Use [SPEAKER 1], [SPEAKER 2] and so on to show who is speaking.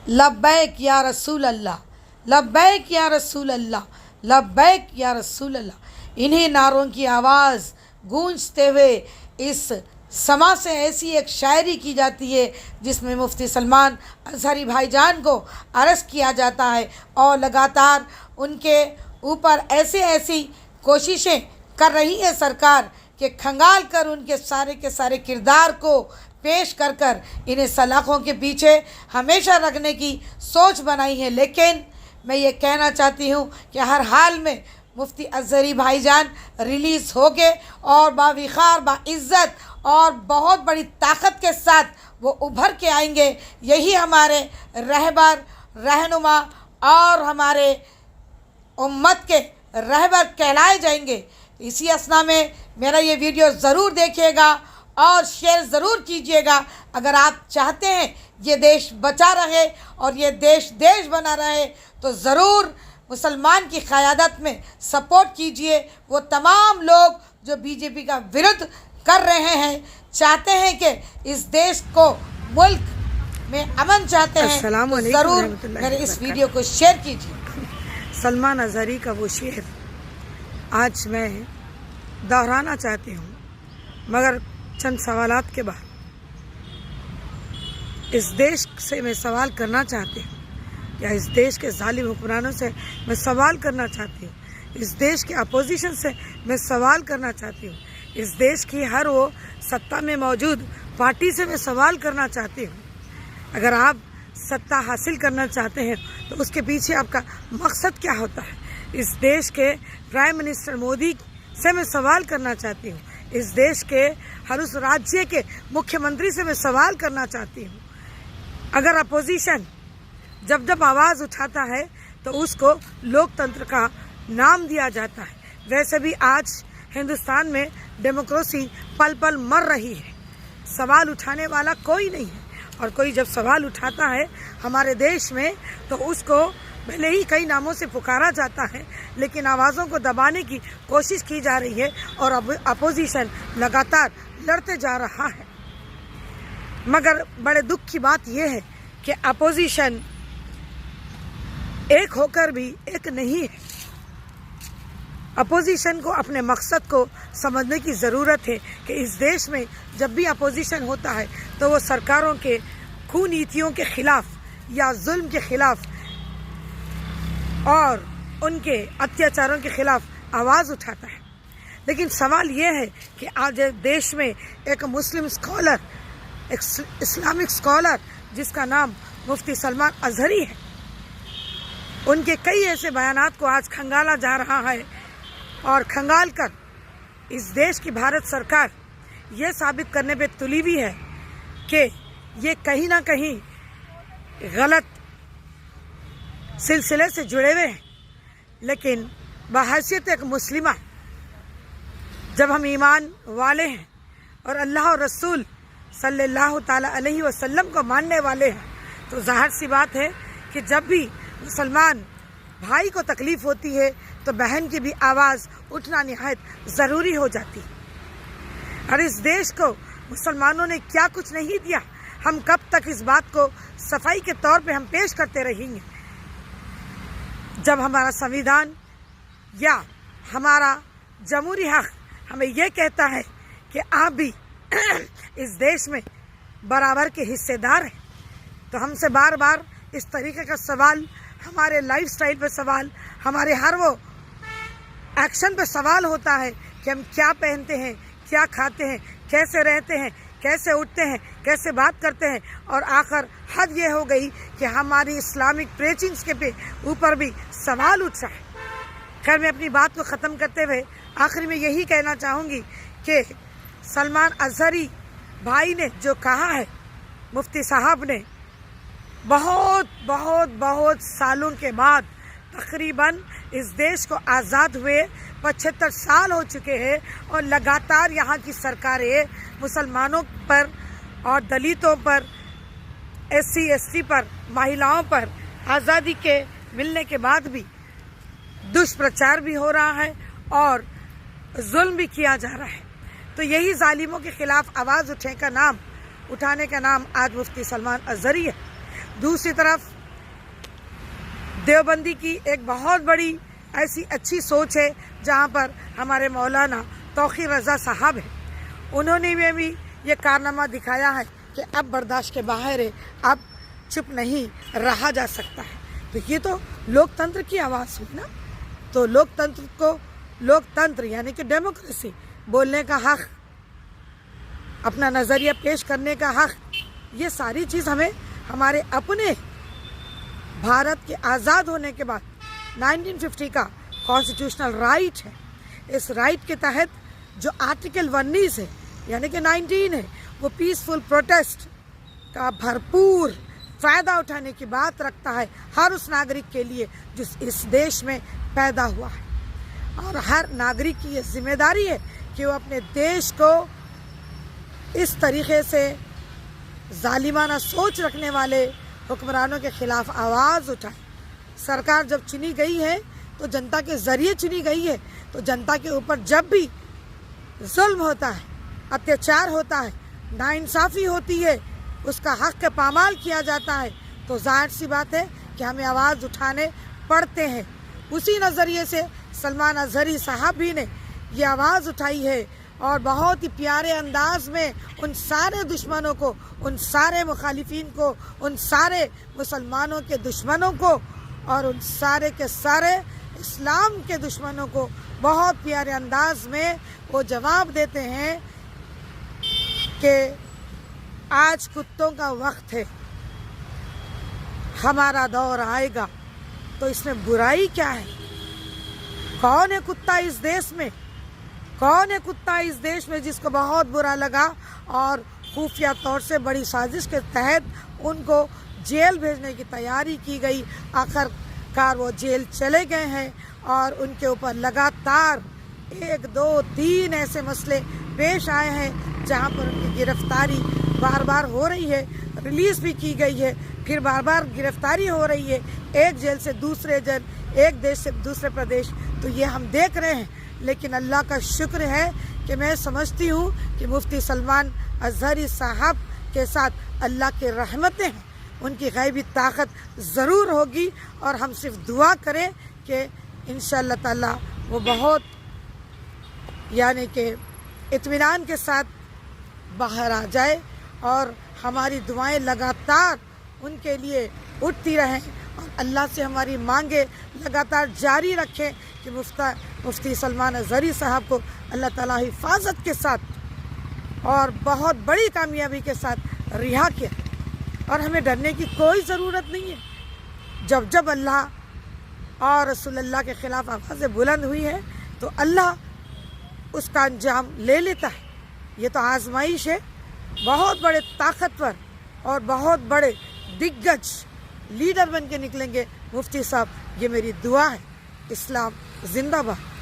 [SPEAKER 1] लब्बैक या रसूल अल्लाह, लब्बैक या रसूल अल्लाह, लब्बैक या रसूल अल्लाह। इन्हीं नारों की आवाज़ गूंजते हुए इस समा से ऐसी एक शायरी की जाती है जिसमें मुफ्ती सलमान अज़हरी भाईजान को अरेस्ट किया जाता है और लगातार उनके ऊपर ऐसी कोशिशें कर रही है सरकार कि खंगाल कर उनके सारे के सारे किरदार को पेश कर इन्हें सलाखों के पीछे हमेशा रखने की सोच बनाई है। लेकिन मैं ये कहना चाहती हूँ कि हर हाल में मुफ्ती अज़हरी भाईजान रिलीज़ हो गए और बाविखार बाइज़्ज़त और बहुत बड़ी ताकत के साथ वो उभर के आएंगे। यही हमारे रहबर रहनुमा और हमारे उम्मत के रहबर कहलाए जाएंगे। इसी असना में मेरा ये वीडियो ज़रूर देखिएगा और शेयर ज़रूर कीजिएगा। अगर आप चाहते हैं ये देश बचा रहे और ये देश बना रहे तो ज़रूर मुसलमान की क़यादत में सपोर्ट कीजिए। वो तमाम लोग जो बीजेपी का विरोध कर रहे हैं, चाहते हैं कि इस देश को मुल्क में अमन चाहते हैं, तो ज़रूर मेरे इस वीडियो को शेयर कीजिए।
[SPEAKER 2] सलमान अज़हरी का वो शेर आज मैं दोहराना चाहती हूँ, मगर चंद सवालात के बाद इस देश से मैं सवाल करना चाहती हूँ, या इस देश के जालिम हुक्मरानों से मैं सवाल करना चाहती हूँ, इस देश के अपोजिशन से मैं सवाल करना चाहती हूँ, इस देश की हर वो सत्ता में मौजूद पार्टी से मैं सवाल करना चाहती हूँ। अगर आप सत्ता हासिल करना चाहते हैं तो उसके पीछे आपका मकसद क्या होता है? इस देश के प्राइम मिनिस्टर मोदी से मैं सवाल करना चाहती हूँ, इस देश के हर उस राज्य के मुख्यमंत्री से मैं सवाल करना चाहती हूँ। अगर अपोजिशन जब आवाज़ उठाता है तो उसको लोकतंत्र का नाम दिया जाता है। वैसे भी आज हिंदुस्तान में डेमोक्रेसी पल पल मर रही है, सवाल उठाने वाला कोई नहीं है। और कोई जब सवाल उठाता है हमारे देश में तो उसको भले ही कई नामों से पुकारा जाता है, लेकिन आवाज़ों को दबाने की कोशिश की जा रही है और अब अपोजिशन लगातार लड़ते जा रहा है। मगर बड़े दुख की बात यह है कि अपोजिशन एक होकर भी एक नहीं है। अपोजिशन को अपने मकसद को समझने की ज़रूरत है कि इस देश में जब भी अपोजिशन होता है तो वो सरकारों के कुनीतियों के ख़िलाफ़ या जुल्म के ख़िलाफ़ और उनके अत्याचारों के ख़िलाफ़ आवाज़ उठाता है। लेकिन सवाल ये है कि आज देश में एक मुस्लिम स्कॉलर, एक इस्लामिक स्कॉलर जिसका नाम मुफ्ती सलमान अज़हरी है, उनके कई ऐसे बयानात को आज खंगाला जा रहा है और खंगाल कर इस देश की भारत सरकार ये साबित करने पे तुली हुई है कि ये कहीं ना कहीं गलत सिलसिले से जुड़े हुए हैं। लेकिन बहैसियत एक मुस्लिमा जब हम ईमान वाले हैं और अल्लाह और रसूल सल्लल्लाहु ताला अलैहि वसल्लम को मानने वाले हैं, तो ज़ाहिर सी बात है कि जब भी मुसलमान भाई को तकलीफ़ होती है तो बहन की भी आवाज़ उठना निहायत ज़रूरी हो जाती है। और इस देश को मुसलमानों ने क्या कुछ नहीं दिया, हम कब तक इस बात को सफाई के तौर पे हम पेश करते रहेंगे? जब हमारा संविधान या हमारा जमहूरी हक़ हमें यह कहता है कि आप भी इस देश में बराबर के हिस्सेदार हैं, तो हमसे बार बार इस तरीके का सवाल, हमारे लाइफ स्टाइल पर सवाल, हमारे हर वो एक्शन पे सवाल होता है कि हम क्या पहनते हैं, क्या खाते हैं, कैसे रहते हैं, कैसे उठते हैं, कैसे बात करते हैं। और आखिर हद ये हो गई कि हमारी इस्लामिक प्रीचिंग्स के ऊपर भी सवाल उठ रहा है। खैर, मैं अपनी बात को ख़त्म करते हुए आखिर में यही कहना चाहूँगी कि सलमान अज़हरी भाई ने जो कहा है, मुफ्ती साहब ने बहुत बहुत बहुत सालों के बाद तकरीबन इस देश को आज़ाद हुए 75 साल हो चुके हैं और लगातार यहाँ की सरकारें मुसलमानों पर और दलितों पर, SC ST पर, महिलाओं पर आज़ादी के मिलने के बाद भी दुष्प्रचार भी हो रहा है और जुल्म भी किया जा रहा है। तो यही जालिमों के ख़िलाफ़ आवाज़ उठाने का नाम आज मुफ्ती सलमान अज़हरी है। दूसरी तरफ دیوبندی کی ایک بہت بڑی ایسی اچھی سوچ ہے جہاں پر ہمارے مولانا توقیر رضا صاحب ہیں، انہوں نے بھی یہ کارنامہ دکھایا ہے کہ اب برداشت کے باہر ہے، اب چپ نہیں رہا جا سکتا ہے۔ تو یہ تو لوک تنتر کی آواز ہوئی نا، تو لوک تنتر یعنی کہ ڈیموکریسی، بولنے کا حق، اپنا نظریہ پیش کرنے کا حق، یہ ساری چیز ہمیں ہمارے اپنے بھارت کے آزاد ہونے کے بعد 1950 کا کانسٹیٹیوشنل رائٹ ہے۔ اس رائٹ کے تحت جو آرٹیکل 19 ہے یعنی کہ 19 ہے، وہ پیسفل پروٹیسٹ کا بھرپور فائدہ اٹھانے کی بات رکھتا ہے ہر اس ناگرک کے لیے جو اس دیش میں پیدا ہوا ہے، اور ہر ناگرک کی یہ ذمہ داری ہے کہ وہ اپنے دیش کو اس طریقے سے ظالمانہ سوچ رکھنے والے حکمرانوں کے خلاف آواز اٹھائے۔ سرکار جب چنی گئی ہے تو جنتا کے ذریعے چنی گئی ہے، تو جنتا کے اوپر جب بھی ظلم ہوتا ہے، اتیاچار ہوتا ہے، ناانصافی ہوتی ہے، اس کا حق کا پامال کیا جاتا ہے، تو ظاہر سی بات ہے کہ ہمیں آواز اٹھانے پڑتے ہیں۔ اسی نظریے سے سلمان اظہری صاحب بھی نے یہ آواز اٹھائی ہے، اور بہت ہی پیارے انداز میں ان سارے دشمنوں کو، ان سارے مخالفین کو، ان سارے مسلمانوں کے دشمنوں کو، اور ان سارے کے سارے اسلام کے دشمنوں کو بہت پیارے انداز میں وہ جواب دیتے ہیں کہ آج کتوں کا وقت ہے، ہمارا دور آئے گا، تو اس میں برائی کیا ہے؟ کون ہے کتا اس دیش میں؟ کون ہے کتا اس دیش میں جس کو بہت برا لگا اور خفیہ طور سے بڑی سازش کے تحت ان کو جیل بھیجنے کی تیاری کی گئی؟ آخر کار وہ جیل چلے گئے ہیں، اور ان کے اوپر لگاتار 1 2 3 ایسے مسئلے پیش آئے ہیں جہاں پر ان کی گرفتاری بار بار ہو رہی ہے، ریلیز بھی کی گئی ہے، پھر بار بار گرفتاری ہو رہی ہے، ایک جیل سے دوسرے جیل، ایک دیش سے دوسرے پردیش، تو یہ ہم دیکھ رہے ہیں۔ لیکن اللہ کا شکر ہے کہ میں سمجھتی ہوں کہ مفتی سلمان اظہری صاحب کے ساتھ اللہ کی رحمتیں ہیں، ان کی غیبی طاقت ضرور ہوگی، اور ہم صرف دعا کریں کہ انشاءاللہ تعالی وہ بہت یعنی کہ اطمینان کے ساتھ باہر آ جائے، اور ہماری دعائیں لگاتار ان کے لیے اٹھتی رہیں، اور اللہ سے ہماری مانگیں لگاتار جاری رکھیں کہ مفتی سلمان اظہری صاحب کو اللہ تعالیٰ حفاظت کے ساتھ اور بہت بڑی کامیابی کے ساتھ رہا کیا، اور ہمیں ڈرنے کی کوئی ضرورت نہیں ہے۔ جب اللہ اور رسول اللہ کے خلاف آوازیں بلند ہوئی ہیں تو اللہ اس کا انجام لے لیتا ہے۔ یہ تو آزمائش ہے، بہت بڑے طاقتور اور بہت بڑے دگج لیڈر بن کے نکلیں گے مفتی صاحب، یہ میری دعا ہے۔ اسلام زندہ باد۔